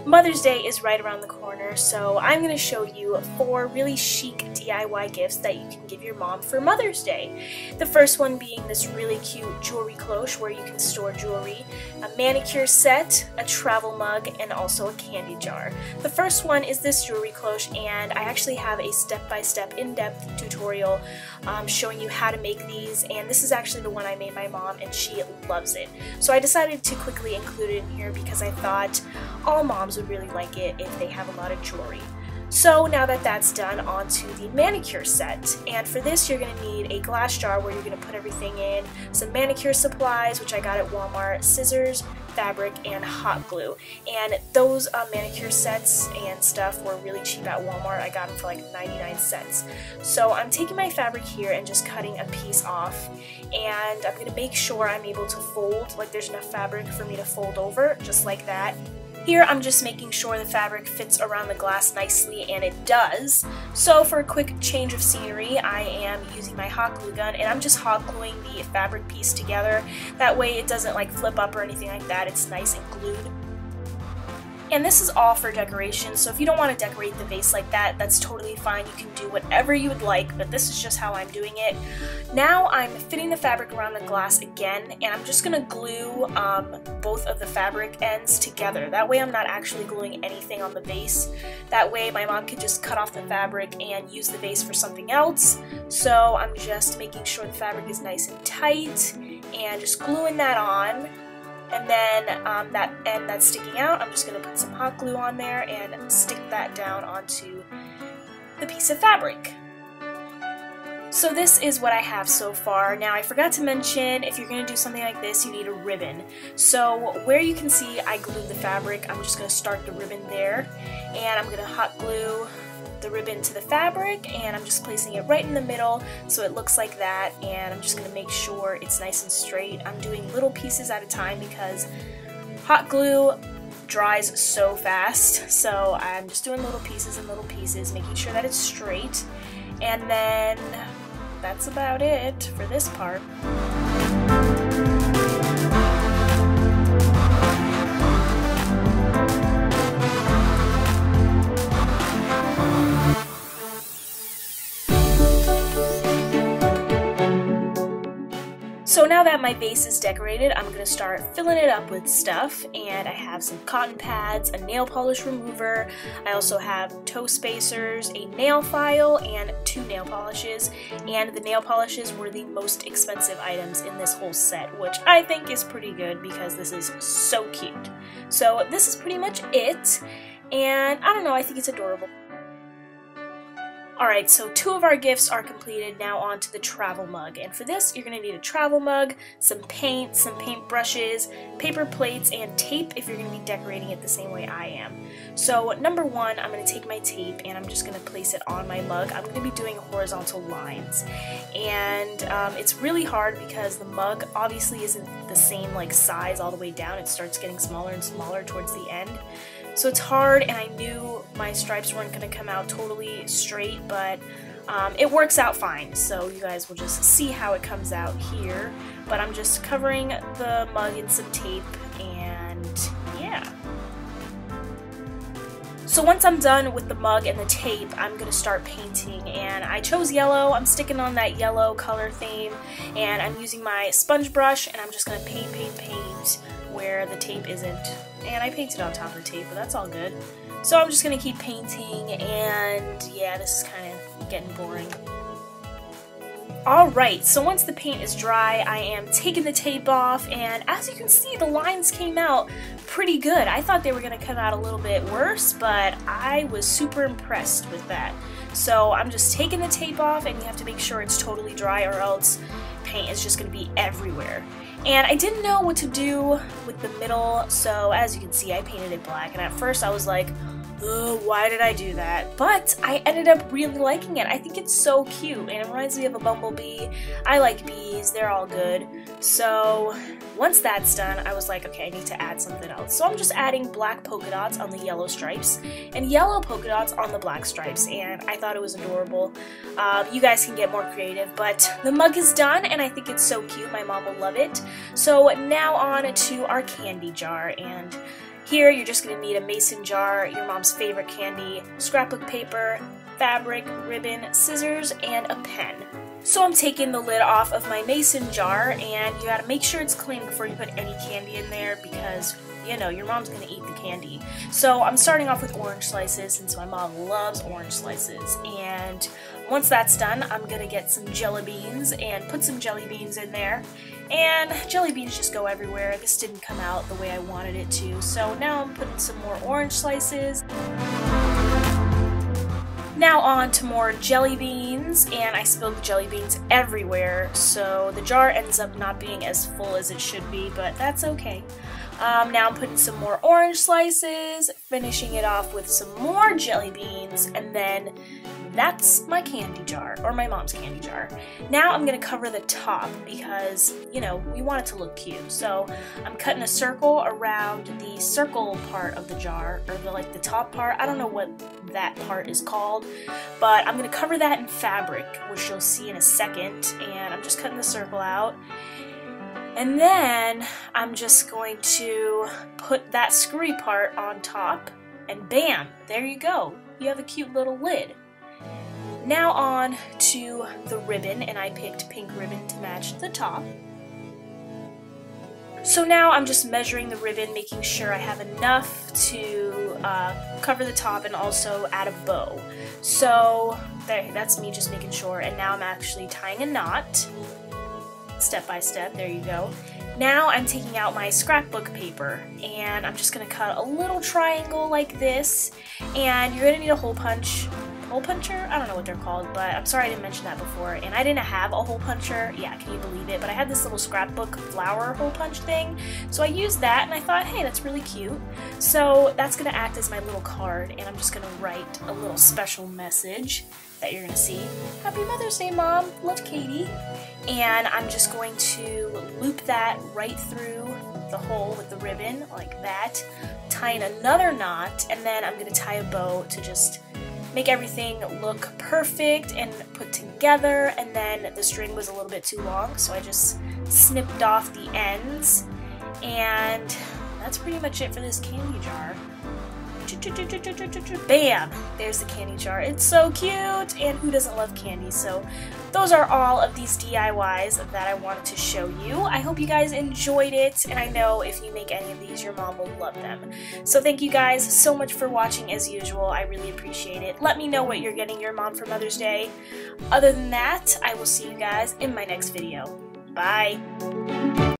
Mother's Day is right around the corner, so I'm going to show you 4 really chic DIY gifts that you can give your mom for Mother's Day. The first one being this really cute jewelry cloche where you can store jewelry, a manicure set, a travel mug, and also a candy jar. The first one is this jewelry cloche, and I actually have a step-by-step in-depth tutorial showing you how to make these, and this is actually the one I made my mom and she loves it. So I decided to quickly include it in here because I thought all moms would really like it if they have a lot of jewelry. So now that that's done, on to the manicure set. And for this you're going to need a glass jar where you're going to put everything in, some manicure supplies, which I got at Walmart, scissors, fabric, and hot glue. And those manicure sets and stuff were really cheap at Walmart. I got them for like 99 cents. So I'm taking my fabric here and just cutting a piece off, and I'm going to make sure I'm able to fold, like there's enough fabric for me to fold over, just like that. Here I'm just making sure the fabric fits around the glass nicely, and it does. So for a quick change of scenery, I am using my hot glue gun, and I'm just hot gluing the fabric piece together. That way it doesn't like flip up or anything like that, it's nice and glued. And this is all for decoration, so if you don't want to decorate the vase like that, that's totally fine. You can do whatever you would like, but this is just how I'm doing it. Now I'm fitting the fabric around the glass again, and I'm just going to glue both of the fabric ends together. That way I'm not actually gluing anything on the vase. That way my mom could just cut off the fabric and use the vase for something else. So I'm just making sure the fabric is nice and tight and just gluing that on. And then that end that's sticking out, I'm just going to put some hot glue on there and stick that down onto the piece of fabric. So this is what I have so far. Now I forgot to mention, if you're going to do something like this, you need a ribbon. So where you can see I glued the fabric, I'm just going to start the ribbon there, and I'm going to hot glue the ribbon to the fabric, and I'm just placing it right in the middle so it looks like that, and I'm just going to make sure it's nice and straight. I'm doing little pieces at a time because hot glue dries so fast, so I'm just doing little pieces and little pieces, making sure that it's straight, and then that's about it for this part. So now that my vase is decorated, I'm going to start filling it up with stuff, and I have some cotton pads, a nail polish remover, I also have toe spacers, a nail file, and 2 nail polishes, and the nail polishes were the most expensive items in this whole set, which I think is pretty good because this is so cute. So this is pretty much it, and I don't know, I think it's adorable. Alright, so 2 of our gifts are completed. Now on to the travel mug, and for this you're going to need a travel mug, some paint, some paint brushes, paper plates, and tape if you're going to be decorating it the same way I am. So number 1, I'm going to take my tape and I'm just going to place it on my mug. I'm going to be doing horizontal lines, and it's really hard because the mug obviously isn't the same like size all the way down. It starts getting smaller and smaller towards the end. So it's hard, and I knew my stripes weren't going to come out totally straight, but it works out fine. So you guys will just see how it comes out here. But I'm just covering the mug in some tape, and yeah. So once I'm done with the mug and the tape, I'm going to start painting, and I chose yellow. I'm sticking on that yellow color theme, and I'm using my sponge brush, and I'm just going to paint where the tape isn't. And I painted on top of the tape, but that's all good. So I'm just going to keep painting, and yeah, this is kind of getting boring. Alright, so once the paint is dry, I am taking the tape off, and as you can see, the lines came out pretty good. I thought they were going to come out a little bit worse, but I was super impressed with that. So I'm just taking the tape off, and you have to make sure it's totally dry or else paint is just going to be everywhere. And I didn't know what to do with the middle, so as you can see, I painted it black, and at first I was like, ugh, why did I do that? But I ended up really liking it. I think it's so cute, and it reminds me of a bumblebee. I like bees, they're all good. So once that's done, I was like, okay, I need to add something else. So I'm just adding black polka dots on the yellow stripes and yellow polka dots on the black stripes, and I thought it was adorable. You guys can get more creative, but the mug is done, and I think it's so cute. My mom will love it. So now on to our candy jar, and Here you're just going to need a mason jar, your mom's favorite candy, scrapbook paper, fabric, ribbon, scissors, and a pen. So I'm taking the lid off of my mason jar, and you gotta make sure it's clean before you put any candy in there because, you know, your mom's gonna eat the candy. So I'm starting off with orange slices since my mom loves orange slices. And once that's done, I'm gonna get some jelly beans and put some jelly beans in there. And jelly beans just go everywhere. This didn't come out the way I wanted it to. So now I'm putting some more orange slices. Now on to more jelly beans, and I spilled the jelly beans everywhere, so the jar ends up not being as full as it should be, but that's okay. Now I'm putting some more orange slices, finishing it off with some more jelly beans, and then that's my candy jar, or my mom's candy jar. Now I'm going to cover the top because, you know, we want it to look cute. So I'm cutting a circle around the circle part of the jar, or the top part. I don't know what that part is called, but I'm going to cover that in fabric, which you'll see in a second, and I'm just cutting the circle out. And then I'm just going to put that screwy part on top, and bam, there you go. You have a cute little lid. Now on to the ribbon, and I picked pink ribbon to match the top. So now I'm just measuring the ribbon, making sure I have enough to cover the top and also add a bow. So that's me just making sure, and now I'm actually tying a knot. Step by step, there you go. Now I'm taking out my scrapbook paper, and I'm just going to cut a little triangle like this, and you're going to need a hole puncher? I don't know what they're called, but I'm sorry I didn't mention that before, and I didn't have a hole puncher, yeah, can you believe it, but I had this little scrapbook flower hole punch thing, so I used that, and I thought, hey, that's really cute. So that's going to act as my little card, and I'm just going to write a little special message that you're going to see. Happy Mother's Day, Mom! Love, Katie. And I'm just going to loop that right through the hole with the ribbon, like that, tying another knot, and then I'm going to tie a bow to just make everything look perfect and put together. And then the string was a little bit too long, so I just snipped off the ends, and that's pretty much it for this candy jar. Bam! There's the candy jar. It's so cute, and who doesn't love candy? So those are all of these DIYs that I wanted to show you. I hope you guys enjoyed it, and I know if you make any of these, your mom will love them. So thank you guys so much for watching as usual. I really appreciate it. Let me know what you're getting your mom for Mother's Day. Other than that, I will see you guys in my next video. Bye!